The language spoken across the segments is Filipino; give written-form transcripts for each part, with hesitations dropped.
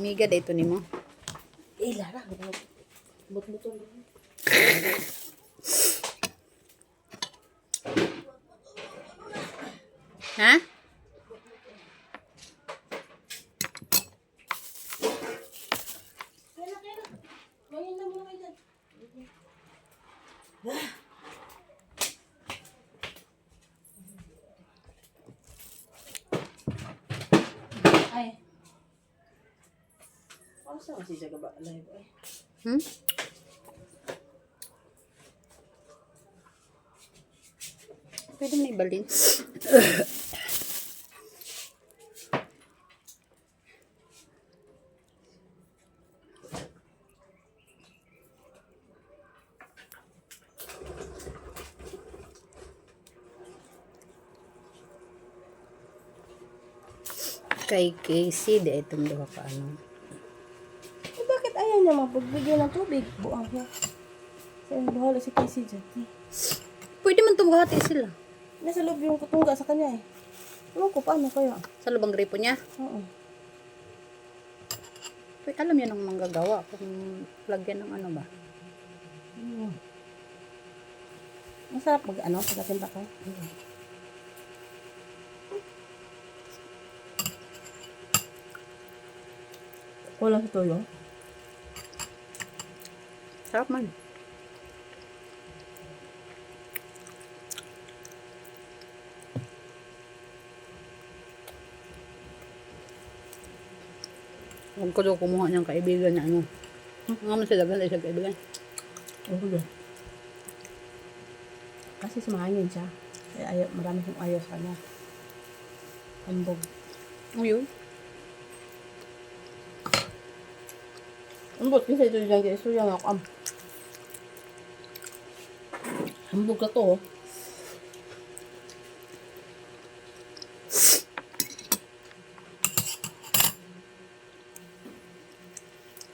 Miga da ito ni mo. Lara. But-butong. Ha? Ngayon na muna kayo dyan. Ay. Ano sa kasi siya gaba live ay? Pwede mo na ibalin. Kay Casey, di itong duha ka ano. Eh, bakit ayaw niya mapagbigyan ng tubig? Buang siya. Sa bahala si Casey dyan. Pwede man tumahati sila. Nasa loob yung kutungga sa kanya eh. Ewan ko, paano kaya? Sa lubang gripo niya. Oo. Pwede, alam niya nang manggagawa kung lagyan ng ano ba. Masarap mag ano, pagkatimpa ko. Kulang sa tuyo. Sarap man. Huwag ko daw kumuha niyang kaibigan na ano. Nga man sila gala isang kaibigan. Oo ba? Kasi sumangin siya. Kaya ayaw, marami kong ayaw sa kanya. Hambog. Ano yun? Hambog kasi ito dyan guys. So yan ako. Hambog ka to.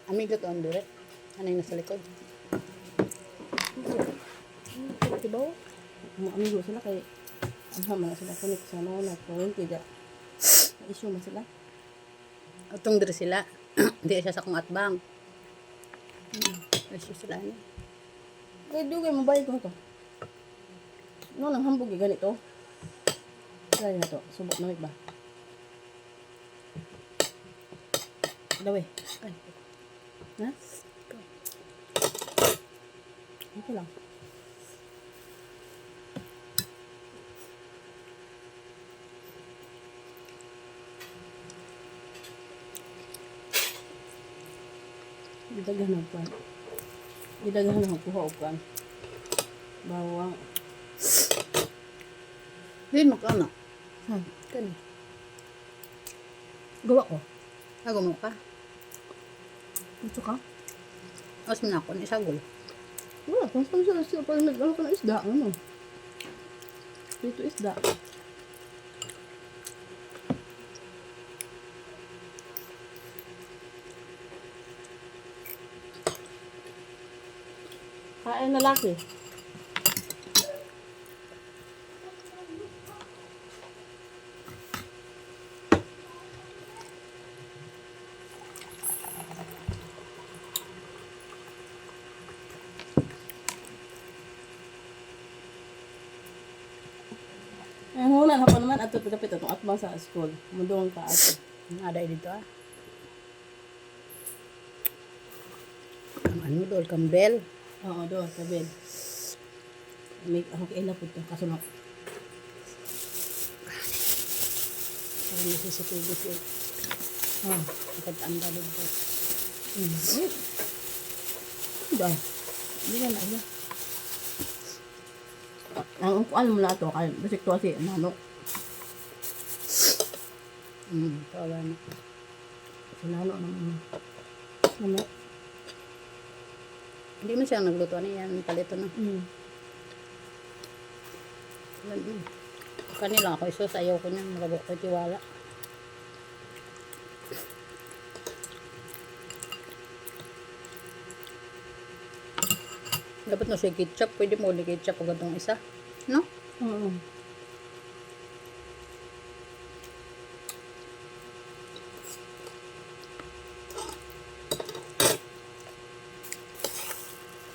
Amigo to ang dire. Ano yung nasa likod? Diba? Mga amigo sila kay ang hama sila kunik sa mga nagkawin kaya na-issue man sila. Atong dire sila. Hindi siya sa kong atbang. Issue sila niya. Kaya dugay mabayad ko ito. No, nang hambog yung ganito. Try na to. Subok na ba? Dawe. Ay, Ha? Ito lang. Gidaghan pa. Gidaghan ang kuha upan. Bawang. din mo ka na. Ha? Kani. Gawa ko. Hago mo ka. Ito ka? As mo na ako. Isagol. Wala. Kung saan siya pag nag-ano ka ng isda. Ano? Dito isda. Kain na laki. Ang hunan hapon naman ato pagkapit atong atbang sa school. Mundong ka ato. Ada dito ah. Ang ano doon, kambel. Oo, do sa bed. May ako kay na pud kasunok. Ang CCTV siya. Ah. Pagkatanda dito. Dai. Hindi na na. Ang kuan mo na to kay basic to si manok. Wala na. Sinalo naman. Ano? Hindi mo siya nagluto na yan. Palito na. Kanila ako isos. Ayaw ko niyan. Magabo ko tiwala. Dapat na siya ketchup. Pwede mo ulit ketchup pag itong isa. No? Oo.